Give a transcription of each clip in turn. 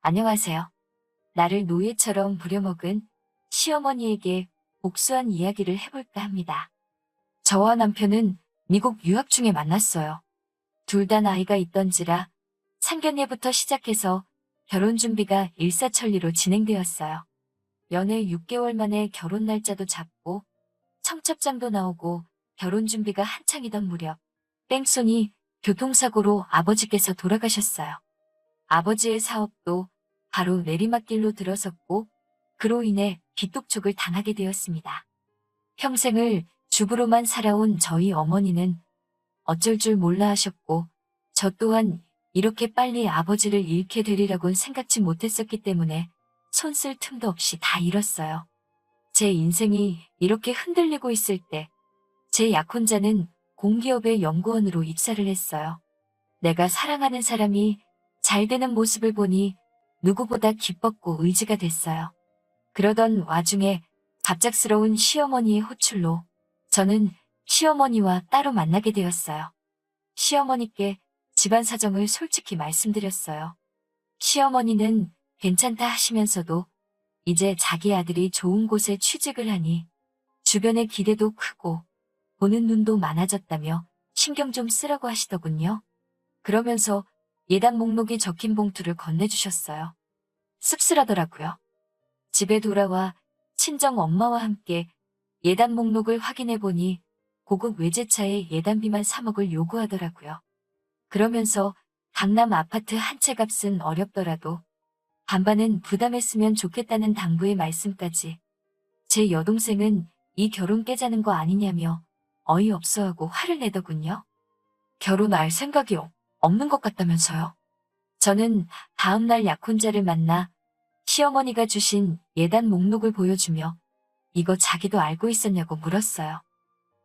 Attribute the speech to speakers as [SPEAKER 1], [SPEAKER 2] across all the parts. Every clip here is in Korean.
[SPEAKER 1] 안녕하세요. 나를 노예처럼 부려먹은 시어머니에게 복수한 이야기를 해볼까 합니다. 저와 남편은 미국 유학 중에 만났어요. 둘 다 나이가 있던지라 상견례부터 시작해서 결혼 준비가 일사천리로 진행되었어요. 연애 6개월 만에 결혼 날짜도 잡고 청첩장도 나오고 결혼 준비가 한창이던 무렵 뺑소니 교통사고로 아버지께서 돌아가셨어요. 아버지의 사업도 바로 내리막길로 들어섰고 그로 인해 빚독촉을 당하게 되었습니다. 평생을 주부로만 살아온 저희 어머니는 어쩔 줄 몰라 하셨고 저 또한 이렇게 빨리 아버지를 잃게 되리라고는 생각지 못했었기 때문에 손쓸 틈도 없이 다 잃었어요. 제 인생이 이렇게 흔들리고 있을 때 제 약혼자는 공기업의 연구원으로 입사를 했어요. 내가 사랑하는 사람이 잘 되는 모습을 보니 누구보다 기뻤고 의지가 됐어요. 그러던 와중에 갑작스러운 시어머니의 호출로 저는 시어머니와 따로 만나게 되었어요. 시어머니께 집안 사정을 솔직히 말씀드렸어요. 시어머니는 괜찮다 하시면서도 이제 자기 아들이 좋은 곳에 취직을 하니 주변의 기대도 크고 보는 눈도 많아졌다며 신경 좀 쓰라고 하시더군요. 그러면서 예단 목록이 적힌 봉투를 건네주셨어요. 씁쓸하더라고요. 집에 돌아와 친정 엄마와 함께 예단 목록을 확인해 보니 고급 외제차에 예단비만 3억을 요구하더라고요. 그러면서 강남 아파트 한 채 값은 어렵더라도 반반은 부담했으면 좋겠다는 당부의 말씀까지. 제 여동생은 이 결혼 깨자는 거 아니냐며 어이없어하고 화를 내더군요. 결혼할 생각이 없는 것 같다면서요. 저는 다음날 약혼자를 만나 시어머니가 주신 예단 목록을 보여주며 이거 자기도 알고 있었냐고 물었어요.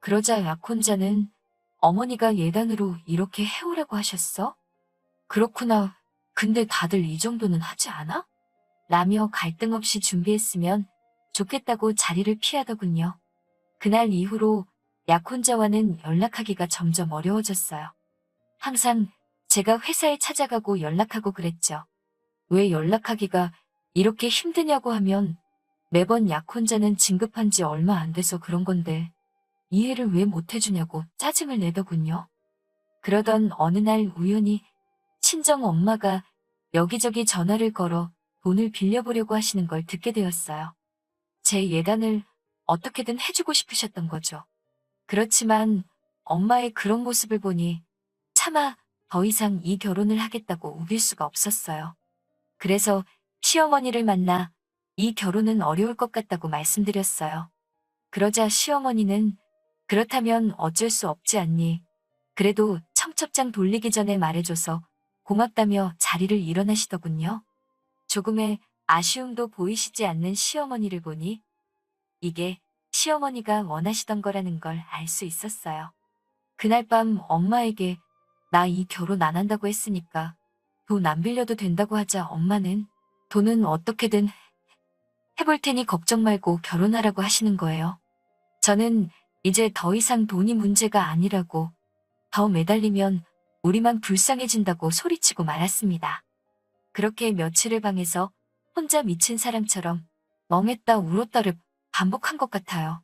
[SPEAKER 1] 그러자 약혼자는 어머니가 예단으로 이렇게 해오라고 하셨어? 그렇구나. 근데 다들 이 정도는 하지 않아? 라며 갈등 없이 준비했으면 좋겠다고 자리를 피하더군요. 그날 이후로 약혼자와는 연락하기가 점점 어려워졌어요. 항상 제가 회사에 찾아가고 연락하고 그랬죠. 왜 연락하기가 이렇게 힘드냐고 하면 매번 약혼자는 진급한 지 얼마 안 돼서 그런 건데 이해를 왜 못 해주냐고 짜증을 내더군요. 그러던 어느 날 우연히 친정 엄마가 여기저기 전화를 걸어 돈을 빌려보려고 하시는 걸 듣게 되었어요. 제 예단을 어떻게든 해주고 싶으셨던 거죠. 그렇지만 엄마의 그런 모습을 보니 차마 더 이상 이 결혼을 하겠다고 우길 수가 없었어요. 그래서 시어머니를 만나 이 결혼은 어려울 것 같다고 말씀드렸어요. 그러자 시어머니는 그렇다면 어쩔 수 없지 않니? 그래도 청첩장 돌리기 전에 말해줘서 고맙다며 자리를 일어나시더군요. 조금의 아쉬움도 보이시지 않는 시어머니를 보니 이게 시어머니가 원하시던 거라는 걸 알 수 있었어요. 그날 밤 엄마에게 나 이 결혼 안 한다고 했으니까 돈 안 빌려도 된다고 하자 엄마는 돈은 어떻게든 해볼 테니 걱정 말고 결혼하라고 하시는 거예요. 저는 이제 더 이상 돈이 문제가 아니라고 더 매달리면 우리만 불쌍해진다고 소리치고 말았습니다. 그렇게 며칠을 방에서 혼자 미친 사람처럼 멍했다 울었다를 반복한 것 같아요.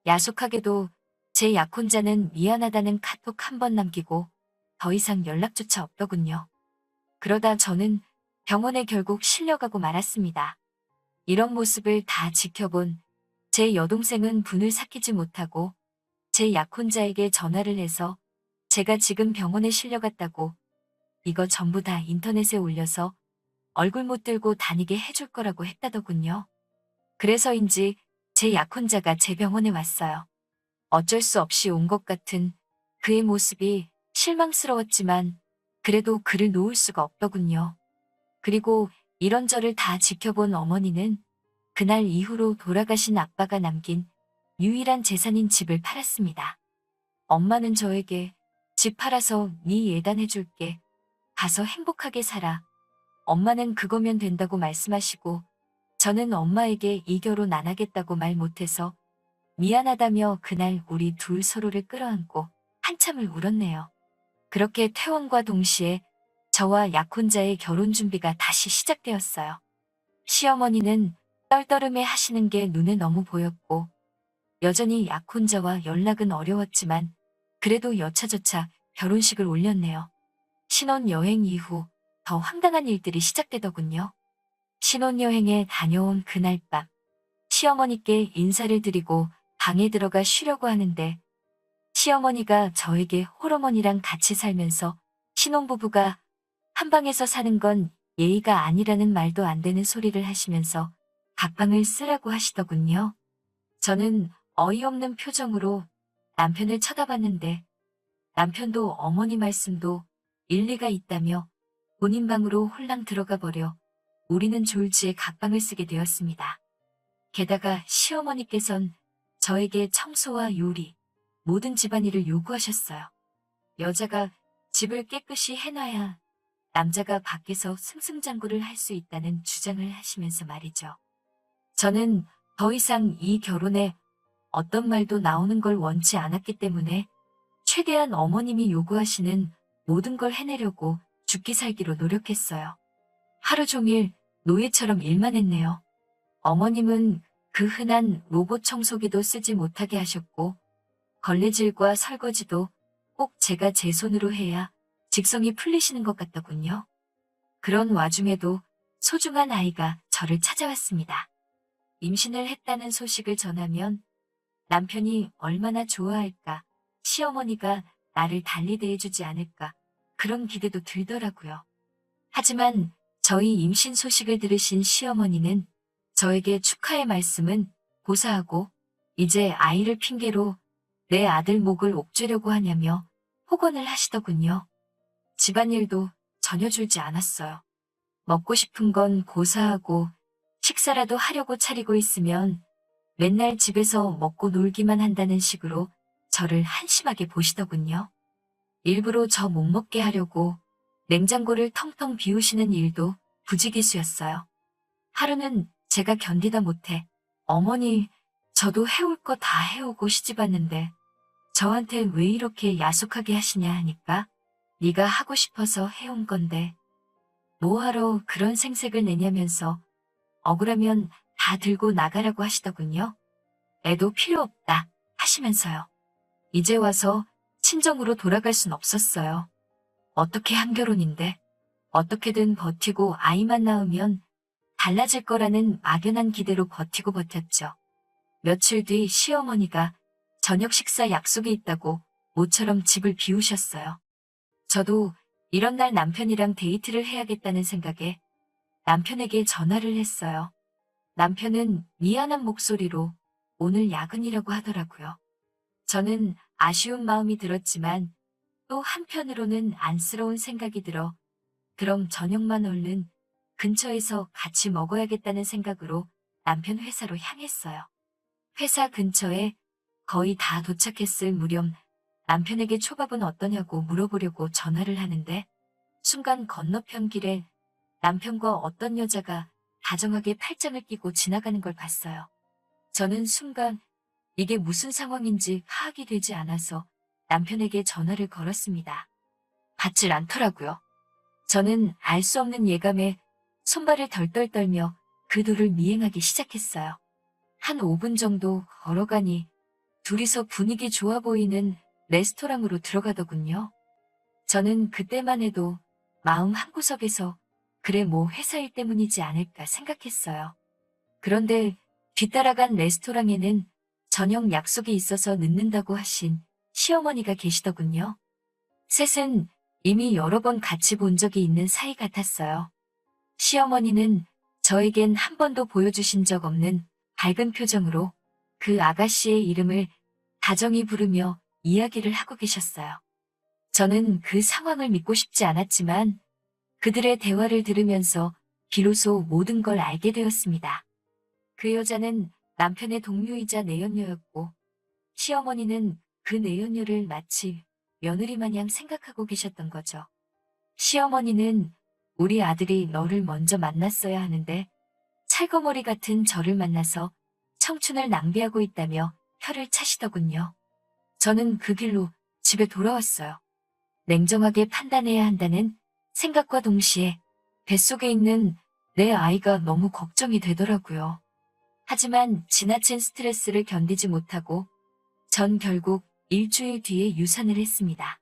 [SPEAKER 1] 야속하게도 제 약혼자는 미안하다는 카톡 한 번 남기고 더 이상 연락조차 없더군요. 그러다 저는 병원에 결국 실려가고 말았습니다. 이런 모습을 다 지켜본 제 여동생은 분을 삭히지 못하고 제 약혼자에게 전화를 해서 제가 지금 병원에 실려갔다고 이거 전부 다 인터넷에 올려서 얼굴 못 들고 다니게 해줄 거라고 했다더군요. 그래서인지 제 약혼자가 제 병원에 왔어요. 어쩔 수 없이 온 것 같은 그의 모습이 실망스러웠지만 그래도 그를 놓을 수가 없더군요. 그리고 이런 저를 다 지켜본 어머니는 그날 이후로 돌아가신 아빠가 남긴 유일한 재산인 집을 팔았습니다. 엄마는 저에게 집 팔아서 네 예단해줄게. 가서 행복하게 살아. 엄마는 그거면 된다고 말씀하시고 저는 엄마에게 이 결혼 안 하겠다고 말 못해서 미안하다며 그날 우리 둘 서로를 끌어안고 한참을 울었네요. 그렇게 퇴원과 동시에 저와 약혼자의 결혼 준비가 다시 시작되었어요. 시어머니는 떨떠름해 하시는 게 눈에 너무 보였고 여전히 약혼자와 연락은 어려웠지만 그래도 여차저차 결혼식을 올렸네요. 신혼여행 이후 더 황당한 일들이 시작되더군요. 신혼여행에 다녀온 그날 밤 시어머니께 인사를 드리고 방에 들어가 쉬려고 하는데 시어머니가 저에게 홀어머니랑 같이 살면서 신혼부부가 한 방에서 사는 건 예의가 아니라는 말도 안 되는 소리를 하시면서 각방을 쓰라고 하시더군요. 저는 어이없는 표정으로 남편을 쳐다봤는데 남편도 어머니 말씀도 일리가 있다며 본인 방으로 홀랑 들어가 버려 우리는 졸지에 각방을 쓰게 되었습니다. 게다가 시어머니께선 저에게 청소와 요리, 모든 집안일을 요구하셨어요. 여자가 집을 깨끗이 해놔야 남자가 밖에서 승승장구를 할 수 있다는 주장을 하시면서 말이죠. 저는 더 이상 이 결혼에 어떤 말도 나오는 걸 원치 않았기 때문에 최대한 어머님이 요구하시는 모든 걸 해내려고 죽기 살기로 노력했어요. 하루 종일 노예처럼 일만 했네요. 어머님은 그 흔한 로봇 청소기도 쓰지 못하게 하셨고 걸레질과 설거지도 꼭 제가 제 손으로 해야 직성이 풀리시는 것 같더군요. 그런 와중에도 소중한 아이가 저를 찾아왔습니다. 임신을 했다는 소식을 전하면 남편이 얼마나 좋아할까, 시어머니가 나를 달리 대해주지 않을까, 그런 기대도 들더라고요. 하지만 저희 임신 소식을 들으신 시어머니는 저에게 축하의 말씀은 고사하고 이제 아이를 핑계로 내 아들 목을 옥죄려고 하냐며 폭언을 하시더군요. 집안일도 전혀 줄지 않았어요. 먹고 싶은 건 고사하고 식사라도 하려고 차리고 있으면 맨날 집에서 먹고 놀기만 한다는 식으로 저를 한심하게 보시더군요. 일부러 저 못 먹게 하려고 냉장고를 텅텅 비우시는 일도 부지기수였어요. 하루는 제가 견디다 못해 어머니, 저도 해올 거 다 해오고 시집왔는데 저한테 왜 이렇게 야속하게 하시냐 하니까 네가 하고 싶어서 해온 건데 뭐하러 그런 생색을 내냐면서 억울하면 다 들고 나가라고 하시더군요. 애도 필요 없다 하시면서요. 이제 와서 친정으로 돌아갈 순 없었어요. 어떻게 한 결혼인데 어떻게든 버티고 아이만 낳으면 달라질 거라는 막연한 기대로 버티고 버텼죠. 며칠 뒤 시어머니가 저녁 식사 약속이 있다고 모처럼 집을 비우셨어요. 저도 이런 날 남편이랑 데이트를 해야겠다는 생각에 남편에게 전화를 했어요. 남편은 미안한 목소리로 오늘 야근이라고 하더라고요. 저는 아쉬운 마음이 들었지만 또 한편으로는 안쓰러운 생각이 들어 그럼 저녁만 얼른 근처에서 같이 먹어야겠다는 생각으로 남편 회사로 향했어요. 회사 근처에 거의 다 도착했을 무렵 남편에게 초밥은 어떠냐고 물어보려고 전화를 하는데 순간 건너편 길에 남편과 어떤 여자가 다정하게 팔짱을 끼고 지나가는 걸 봤어요. 저는 순간 이게 무슨 상황인지 파악이 되지 않아서 남편에게 전화를 걸었습니다. 받질 않더라고요. 저는 알 수 없는 예감에 손발을 덜덜 떨며 그 도를 미행하기 시작했어요. 한 5분 정도 걸어가니 둘이서 분위기 좋아 보이는 레스토랑으로 들어가더군요. 저는 그때만 해도 마음 한구석에서 그래 뭐 회사 일 때문이지 않을까 생각했어요. 그런데 뒤따라간 레스토랑에는 저녁 약속이 있어서 늦는다고 하신 시어머니가 계시더군요. 셋은 이미 여러 번 같이 본 적이 있는 사이 같았어요. 시어머니는 저에겐 한 번도 보여주신 적 없는 밝은 표정으로 그 아가씨의 이름을 다정히 부르며 이야기를 하고 계셨어요. 저는 그 상황을 믿고 싶지 않았지만 그들의 대화를 들으면서 비로소 모든 걸 알게 되었습니다. 그 여자는 남편의 동료이자 내연녀였고 시어머니는 그 내연녀를 마치 며느리 마냥 생각하고 계셨던 거죠. 시어머니는 우리 아들이 너를 먼저 만났어야 하는데 찰거머리 같은 저를 만나서 청춘을 낭비하고 있다며 혀를 차시더군요. 저는 그 길로 집에 돌아왔어요. 냉정하게 판단해야 한다는 생각과 동시에 뱃속에 있는 내 아이가 너무 걱정이 되더라고요. 하지만 지나친 스트레스를 견디지 못하고 전 결국 일주일 뒤에 유산을 했습니다.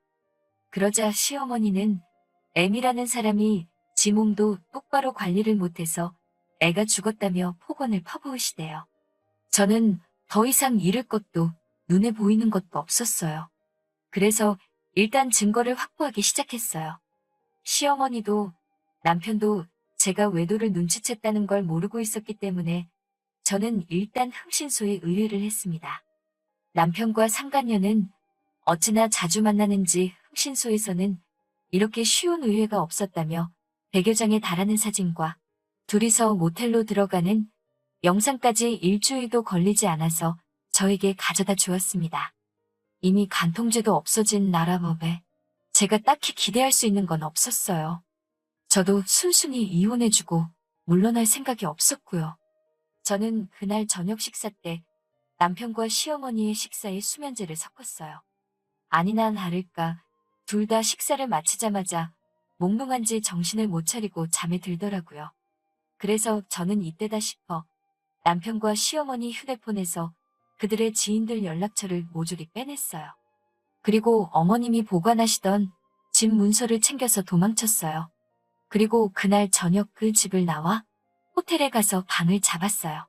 [SPEAKER 1] 그러자 시어머니는 M이라는 사람이 지 몸도 똑바로 관리를 못해서 애가 죽었다며 폭언을 퍼부으시대요. 저는 더 이상 잃을 것도 눈에 보이는 것도 없었어요. 그래서 일단 증거를 확보하기 시작했어요. 시어머니도 남편도 제가 외도를 눈치챘다는 걸 모르고 있었기 때문에 저는 일단 흥신소에 의뢰를 했습니다. 남편과 상간녀는 어찌나 자주 만나는지 흥신소에서는 이렇게 쉬운 의뢰가 없었다며 100여 장에 달하는 사진과 둘이서 모텔로 들어가는 영상까지 일주일도 걸리지 않아서 저에게 가져다 주었습니다. 이미 간통죄도 없어진 나라법에 제가 딱히 기대할 수 있는 건 없었어요. 저도 순순히 이혼해주고 물러날 생각이 없었고요. 저는 그날 저녁 식사 때 남편과 시어머니의 식사에 수면제를 섞었어요. 아니나 다를까 둘 다 식사를 마치자마자 몽롱한지 정신을 못 차리고 잠에 들더라고요. 그래서 저는 이때다 싶어 남편과 시어머니 휴대폰에서 그들의 지인들 연락처를 모조리 빼냈어요. 그리고 어머님이 보관하시던 집 문서를 챙겨서 도망쳤어요. 그리고 그날 저녁 그 집을 나와 호텔에 가서 방을 잡았어요.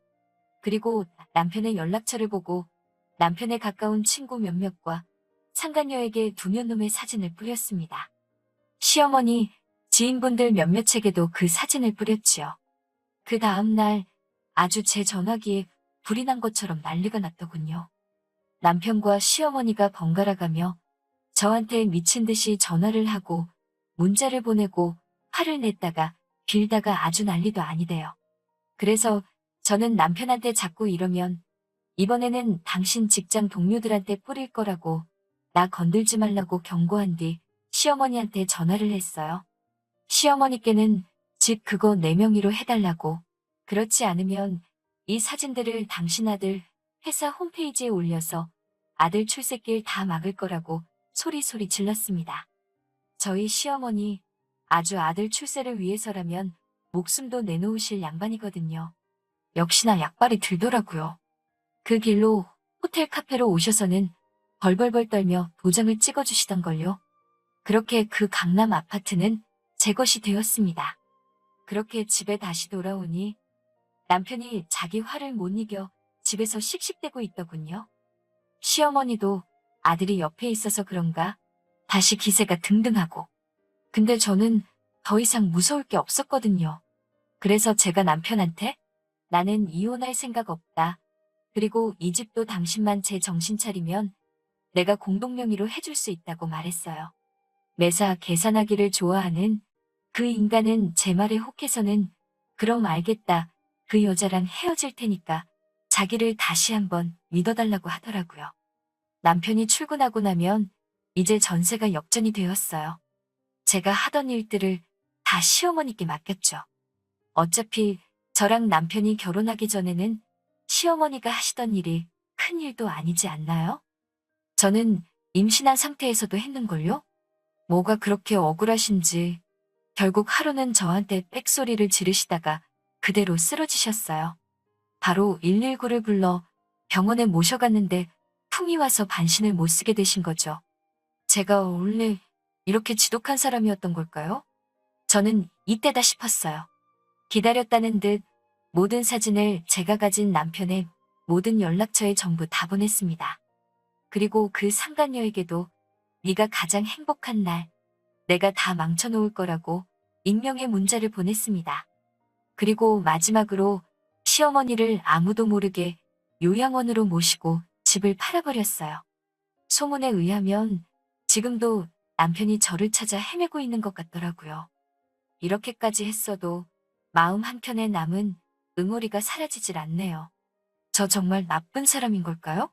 [SPEAKER 1] 그리고 남편의 연락처를 보고 남편의 가까운 친구 몇몇과 상간녀에게 두 년놈의 사진을 뿌렸습니다. 시어머니, 지인분들 몇몇에게도 그 사진을 뿌렸지요. 그 다음 날 아주 제 전화기에 불이 난 것처럼 난리가 났더군요. 남편과 시어머니가 번갈아가며 저한테 미친 듯이 전화를 하고 문자를 보내고 화를 냈다가 빌다가 아주 난리도 아니대요. 그래서 저는 남편한테 자꾸 이러면 이번에는 당신 직장 동료들한테 뿌릴 거라고 나 건들지 말라고 경고한 뒤 시어머니한테 전화를 했어요. 시어머니께는 집 그거 내 명의로 해달라고, 그렇지 않으면 이 사진들을 당신 아들 회사 홈페이지에 올려서 아들 출세길 다 막을 거라고 소리소리 질렀습니다. 저희 시어머니 아주 아들 출세를 위해서라면 목숨도 내놓으실 양반이거든요. 역시나 약발이 들더라고요. 그 길로 호텔 카페로 오셔서는 벌벌벌 떨며 도장을 찍어주시던걸요. 그렇게 그 강남 아파트는 제 것이 되었습니다. 그렇게 집에 다시 돌아오니 남편이 자기 화를 못 이겨 집에서 씩씩대고 있더군요. 시어머니도 아들이 옆에 있어서 그런가 다시 기세가 등등하고. 근데 저는 더 이상 무서울 게 없었거든요. 그래서 제가 남편한테 나는 이혼할 생각 없다. 그리고 이 집도 당신만 제 정신 차리면 내가 공동명의로 해줄 수 있다고 말했어요. 매사 계산하기를 좋아하는 그 인간은 제 말에 혹해서는 그럼 알겠다. 그 여자랑 헤어질 테니까 자기를 다시 한번 믿어달라고 하더라고요. 남편이 출근하고 나면 이제 전세가 역전이 되었어요. 제가 하던 일들을 다 시어머니께 맡겼죠. 어차피 저랑 남편이 결혼하기 전에는 시어머니가 하시던 일이 큰 일도 아니지 않나요? 저는 임신한 상태에서도 했는걸요? 뭐가 그렇게 억울하신지 결국 하루는 저한테 빽소리를 지르시다가 그대로 쓰러지셨어요. 바로 119를 불러 병원에 모셔갔는데 풍이 와서 반신을 못 쓰게 되신 거죠. 제가 원래 이렇게 지독한 사람이었던 걸까요? 저는 이때다 싶었어요. 기다렸다는 듯 모든 사진을 제가 가진 남편의 모든 연락처에 전부 다 보냈습니다. 그리고 그 상간녀에게도 네가 가장 행복한 날 내가 다 망쳐놓을 거라고 익명의 문자를 보냈습니다. 그리고 마지막으로 시어머니를 아무도 모르게 요양원으로 모시고 집을 팔아버렸어요. 소문에 의하면 지금도 남편이 저를 찾아 헤매고 있는 것 같더라고요. 이렇게까지 했어도 마음 한켠에 남은 응어리가 사라지질 않네요. 저 정말 나쁜 사람인 걸까요?